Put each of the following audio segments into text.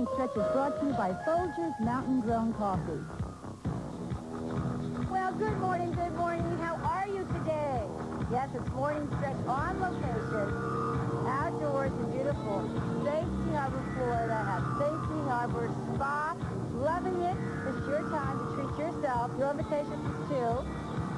morning stretch is brought to you by Folgers Mountain Grown Coffee. Well, good morning, good morning. How are you today? Yes, it's morning stretch on location, outdoors and beautiful. Safety Harbor, Florida at Safety Harbor Spa. Loving it. It's your time to treat yourself. Your invitation is to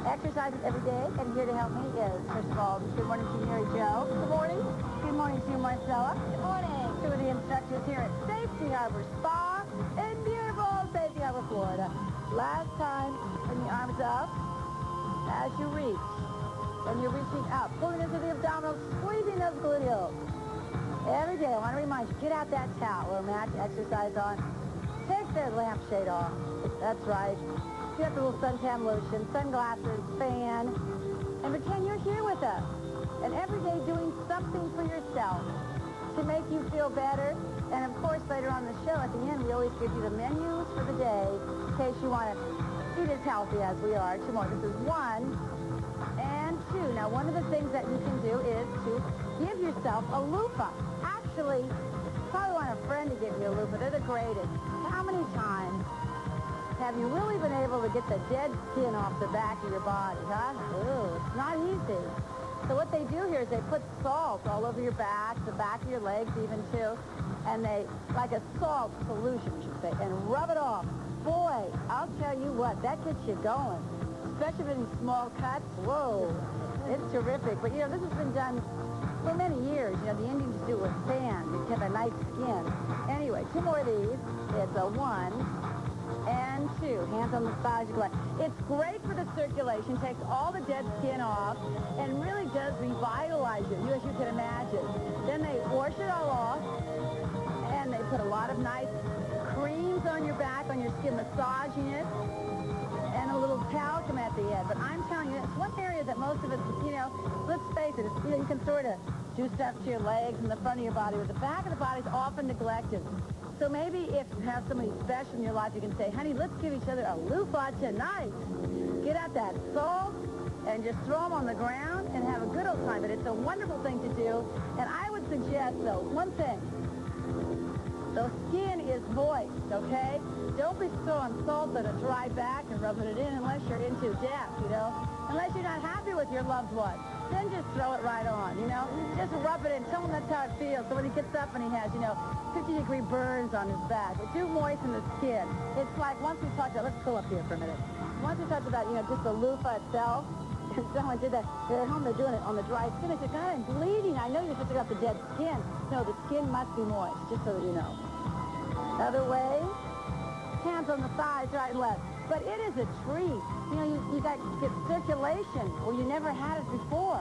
exercise every day, and here to help me is, first of all, good morning to Mary Jo. Good morning. Good morning to you, Marcella. Good morning. Two of the instructors here at Safety Harbor Spa in beautiful Safety Harbor, Florida. Last time, bring the arms up as you reach. And you're reaching up, pulling into the abdominals, squeezing those gluteals. Every day, I want to remind you, get out that towel or mat to exercise on. Take that lampshade off. That's right. Get the little suntan lotion, sunglasses, fan, and pretend you're here with us. And every day doing something for yourself to make you feel better. And of course, later on the show, at the end, we always give you the menus for the day in case you want to eat as healthy as we are. Two more. This is 1 and 2. Now, one of the things that you can do is to give yourself a loofah. Actually, you probably want a friend to give you a loofah. They're the greatest. How many times have you really been able to get the dead skin off the back of your body, huh? Ooh, it's not easy. So what they do here is they put salt all over your back, the back of your legs even too, and they, like a salt solution, I should say, and rub it off. Boy, I'll tell you what, that gets you going. Especially in small cuts. Whoa, it's terrific. But, you know, this has been done for many years. You know, the Indians do it with sand. You have a nice skin. Anyway, 2 more of these. It's a 1 and 2. Hands on the thighs. It's great for the circulation, takes all the dead skin off, and really does revitalize it, as you can imagine. Then they wash it all off, and they put a lot of nice creams on your back, on your skin, massaging it, and a little talcum at the end. But I'm telling you, it's one area that most of us, you know, let's face it, it's, you know, you can sort of do stuff to your legs and the front of your body, but the back of the body is often neglected. So maybe if you have somebody special in your life, you can say, honey, let's give each other a loofah tonight. Get out that salt and just throw them on the ground and have a good old time. But it's a wonderful thing to do. And I would suggest, though, one thing. The skin is moist, okay? Don't be throwing salt on a dry back and rubbing it in unless you're into death, you know? Unless you're not happy with your loved one. Then just throw it right on, you know? Just rub it in. Tell him that's how it feels. So when he gets up and he has, you know, 50-degree burns on his back, but do moisten the skin. It's like, once we talked about, let's pull up here for a minute. Once we talked about, you know, just the loofah itself, and someone did that. They're at home, they're doing it on the dry skin. I said, God, I'm bleeding. I know you're supposed to get the dead skin. No, the skin must be moist, just so that you know. Other way, hands on the thighs, right and left. But it is a treat. You know, you got to get circulation where you never had it before.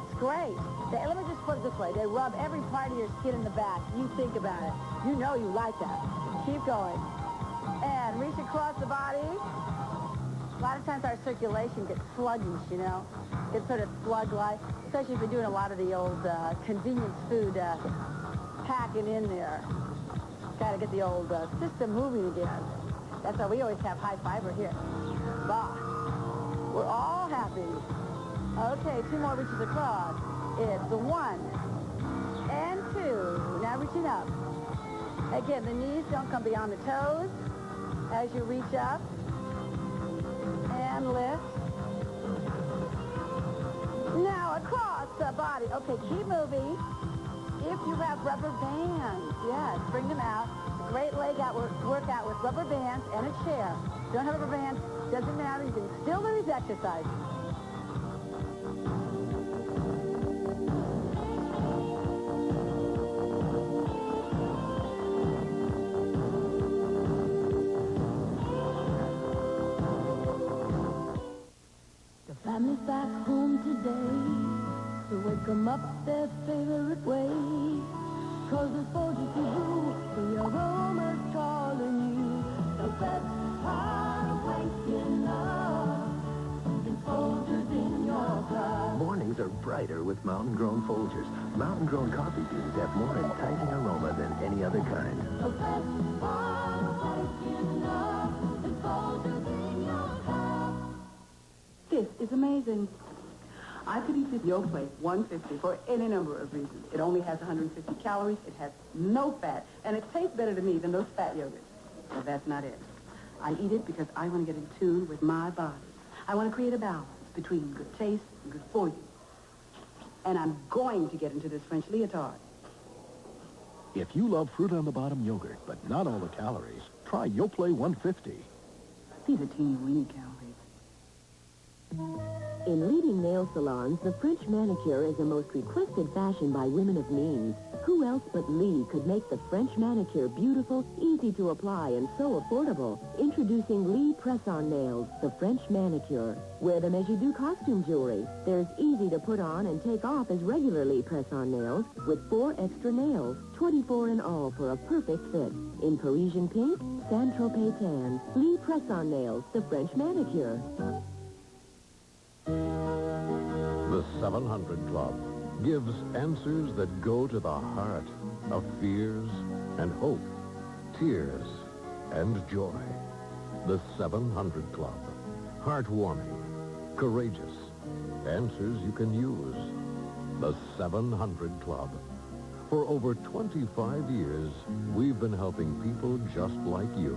It's great. Let me just put it this way. They rub every part of your skin in the back. You think about it. You know you like that. Keep going. And reach across the body. A lot of times our circulation gets sluggish, you know. It's sort of slug-like, especially if you're doing a lot of the old convenience food packing in there. Got to get the old system moving again. That's why we always have high fiber here. Bah. We're all happy. Okay, 2 more reaches across. It's a 1 and 2. Now reaching up. Again, the knees don't come beyond the toes as you reach up and lift. Now across the body. Okay, keep moving. If you have rubber bands, yes, bring them out. Great leg out workout with rubber bands and a chair. Don't have rubber bands, doesn't matter. You can still do these exercises. The family's back home today, so wake 'em up their favorite way. 'Cause the soldiers to you, the aroma's calling you. The best part of waking up is Folgers in your cup. Mornings are brighter with mountain-grown Folgers. Mountain-grown coffee beans have more enticing aroma than any other kind. The best part of waking up is Folgers in your cup. This is amazing. I could eat this Yo Plate 150 for any number of reasons. It only has 150 calories, it has no fat, and it tastes better to me than those fat yogurts. But that's not it. I eat it because I want to get in tune with my body. I want to create a balance between good taste and good for you. And I'm going to get into this French leotard. If you love fruit-on-the-bottom yogurt, but not all the calories, try Yoplait 150. These are teeny weeny calories. In leading nail salons, the French manicure is the most requested fashion by women of means. Who else but Lee could make the French manicure beautiful, easy to apply, and so affordable? Introducing Lee Press-On Nails, the French manicure. Wear them as you do costume jewelry. They're as easy to put on and take off as regular Lee Press-On nails, with 4 extra nails, 24 in all for a perfect fit. In Parisian pink, Saint-Tropez tan, Lee Press-On Nails, the French manicure. The 700 Club gives answers that go to the heart of fears and hope, tears and joy. The 700 Club. Heartwarming, courageous, answers you can use. The 700 Club. For over 25 years, we've been helping people just like you.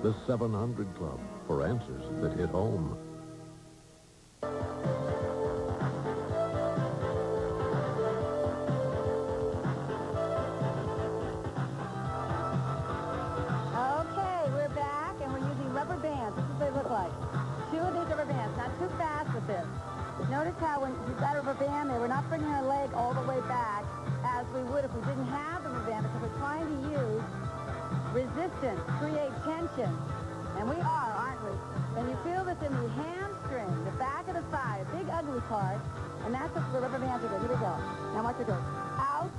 The 700 Club, for answers that hit home. Notice how when you've got a rubber band there, we're not bringing our leg all the way back as we would if we didn't have the rubber band, because we're trying to use resistance, create tension. And we are, aren't we? And you feel this in the hamstring, the back of the thigh, a big ugly part, and that's what the rubber bands are doing. Here we go. Now watch it go. Out,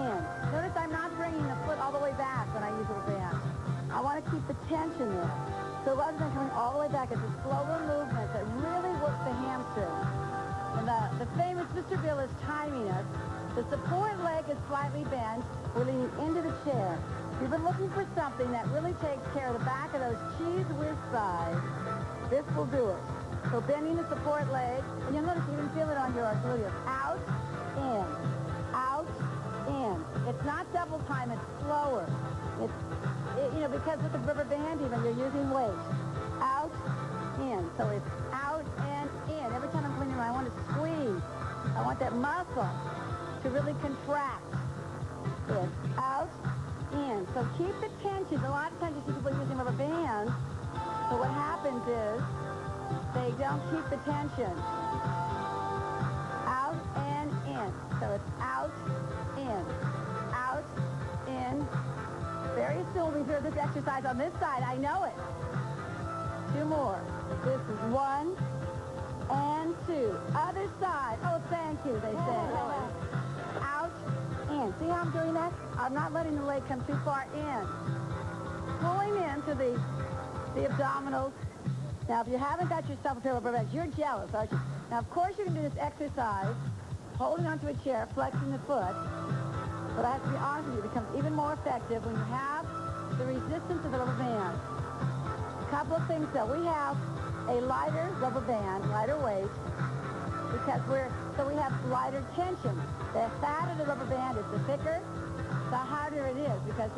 in. Notice I'm not bringing the foot all the way back when I use the rubber band. I want to keep the tension there. So rather than coming all the way back, it's a slower movement that really works the hamstring. And the famous Mr. Bill is timing us. The support leg is slightly bent. We're leaning into the chair. If you've been looking for something that really takes care of the back of those cheese whiz thighs, this will do it. So bending the support leg, and you'll notice you can feel it on your gluteus. Out, in, out, in. It's not double time, it's slower. Because with the rubber band even, you're using weight. Out, in. So it's out and in. Every time I'm cleaning, I want to squeeze. I want that muscle to really contract. It's out, in. So keep the tension. A lot of times you see people using rubber bands. So what happens is they don't keep the tension. Out and in. So it's out, in. Out, in. Very soon we do this exercise on this side. I know it. 2 more. This is 1 and 2. Other side. Oh, thank you, they say. Out, in. See how I'm doing that? I'm not letting the leg come too far in. Pulling into the abdominals. Now, if you haven't got yourself a pair of rubber bands, you're jealous, aren't you? Now, of course, you can do this exercise, holding onto a chair, flexing the foot. But I have to be honest with you, it becomes even more effective when you have the resistance of the rubber band. A couple of things, though. We have a lighter rubber band, lighter weight, because we have lighter tension. The fatter the rubber band is, the thicker, the harder it is, because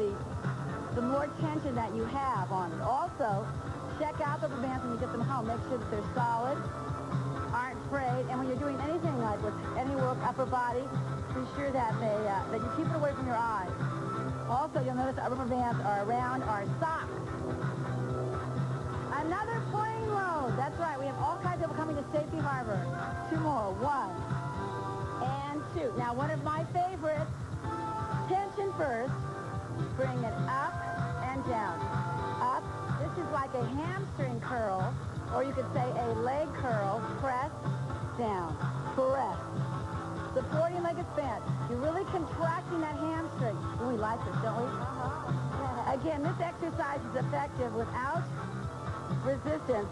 the more tension that you have on it. Also, check out the rubber bands when you get them home. Make sure that they're solid, aren't frayed, and when you're doing anything like with any work, upper body, be sure that that you keep it away from your eyes. Also, you'll notice our rubber bands are around our socks. Another plane load. That's right. We have all kinds of people coming to Safety Harbor. 2 more. 1 and 2. Now, one of my favorites. Tension first. Bring it up and down. Up. This is like a hamstring curl, or you could say a leg curl. Press down. Press. Supporting leg is bent. You're really contracting that hamstring. Ooh, we like this, don't we? Again, this exercise is effective without resistance,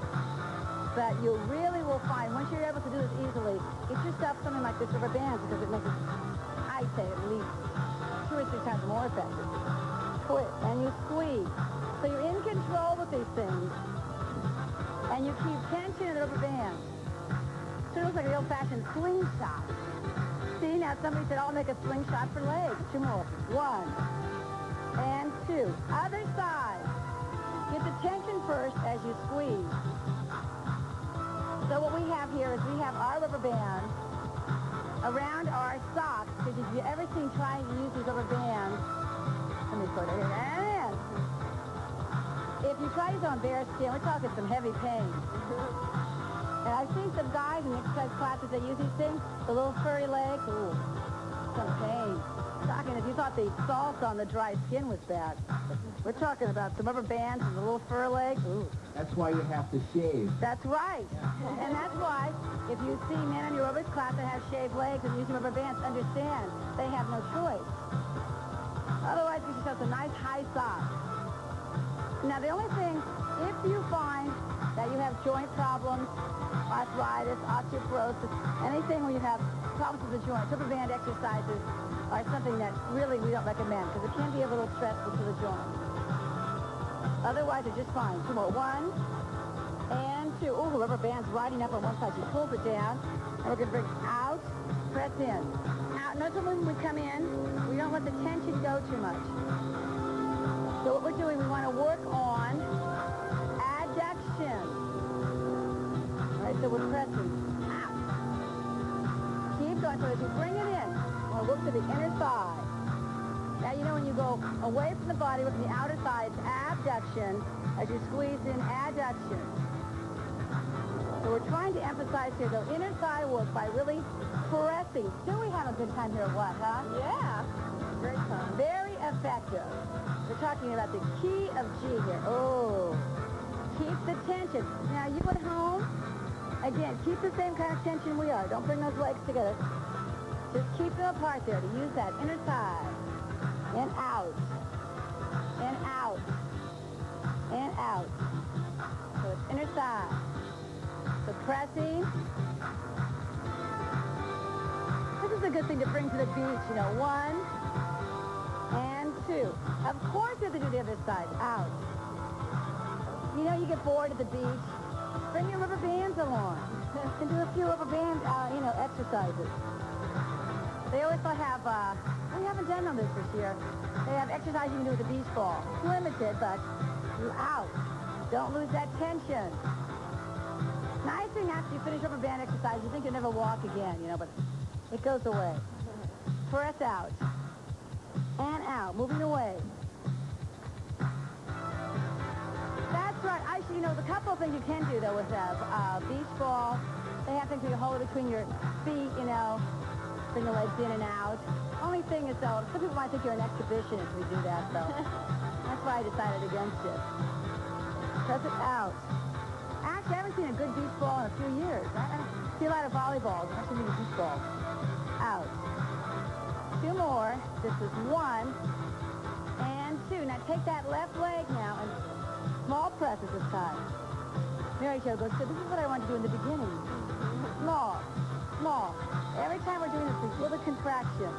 but you really will find, once you're able to do this easily, get yourself something like this rubber band, because it makes it, I say, at least 2 or 3 times more effective. Twist, and you squeeze. So you're in control with these things, and you keep tension in the rubber band. Sort of looks like the old-fashioned slingshot. See, now somebody said, I'll make a slingshot for legs. 2 more. 1 and 2. Other side. Get the tension first as you squeeze. So what we have here is we have our rubber band around our socks, because if you've ever seen trying to use these rubber bands, let me put it in, and if you try these on bare skin, we're talking some heavy pain. And I've seen some guys in exercise classes that use these things, the little furry legs, ooh, some pain. Talking if you thought the salt on the dry skin was bad. We're talking about some rubber bands and the little fur legs, ooh. That's why you have to shave. That's right. And that's why if you see men in your aerobics class that have shaved legs and using rubber bands, understand they have no choice. Otherwise, you should have some nice high socks. Now, the only thing, if you find that you have joint problems, arthritis, osteoporosis, anything where you have problems with the joints, rubber band exercises are something that really we don't recommend because it can be a little stressful to the joints. Otherwise, they're just fine. 2 more. 1 and 2. Ooh, the rubber band's riding up on one side. She pulls it down, and we're going to bring it out, press in. Out. Notice when we come in, we don't let the tension go too much. So what we're doing, we want to work on adduction. All right, so we're pressing out. Keep going. So as you bring it in, we'll look to the inner thigh. Now, you know when you go away from the body, with the outer thigh, it's abduction. As you squeeze in, adduction. So we're trying to emphasize here, though, inner thigh work by really pressing. Still, we have a good time here, what, huh? Yeah. Great time. Very effective. We're talking about the key of G here. Oh. Keep the tension. Now, you at home, again, keep the same kind of tension we are. Don't bring those legs together. Just keep them apart there to use that inner thigh. And out. And out. And out. So it's inner thigh. So pressing. This is a good thing to bring to the beach, you know. 1 and 2. Of course you have to do the other side. Out. You know, you get bored at the beach. Bring your rubber bands along. And do a few rubber band, exercises. They also have, we haven't done on this year. They have exercise you can do with a beach ball. It's limited, but you're out. Don't lose that tension. Nice thing after you finish rubber band exercise, you think you'll never walk again, you know, but it goes away. Press out. And out. Moving away. That's right. Actually, you know, the couple of things you can do, though, with a beach ball, they have things where you hold it between your feet, you know, bring the legs in and out. Only thing is, though, some people might think you're an exhibitionist if we do that, so that's why I decided against it. Press it out. Actually, I haven't seen a good beach ball in a few years. I see a lot of volleyballs. I haven't seen a beach ball. Out. 2 more. This is 1 and 2. Now take that left leg now and small presses this time. Mary Jo goes, so this is what I want to do in the beginning. Small. Small. Every time we're doing this, we feel the contraction.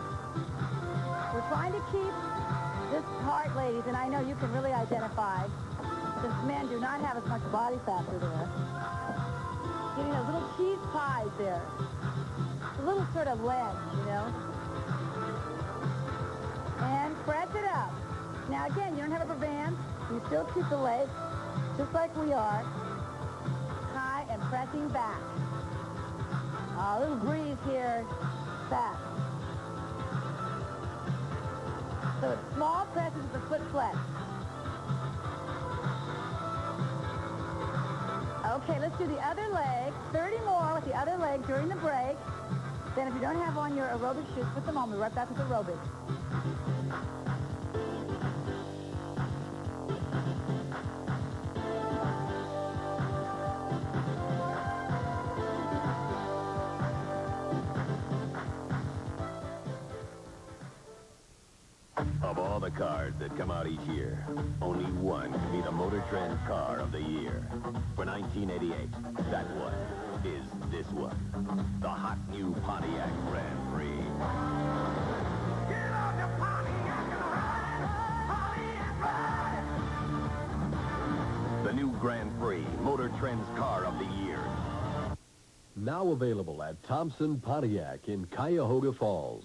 We're trying to keep this part, ladies, and I know you can really identify, since men do not have as much body fat through there. Getting those little cheese pies there. A little sort of ledge, you know. And press it up. Now, again, you don't have rubber bands. You still keep the legs just like we are. High and pressing back. A little breeze here, back. So it's small presses with the foot flex. Okay, let's do the other leg. 30 more with the other leg during the break. Then if you don't have on your aerobic shoes, put them on. We'll be right back with aerobics. Of all the cars that come out each year, only one can be the Motor Trend Car of the Year. For 1988, that one is this one. The hot new Pontiac Grand Prix. Get on the Pontiac and ride! The new Grand Prix, Motor Trend's Car of the Year. Now available at Thompson Pontiac in Cuyahoga Falls.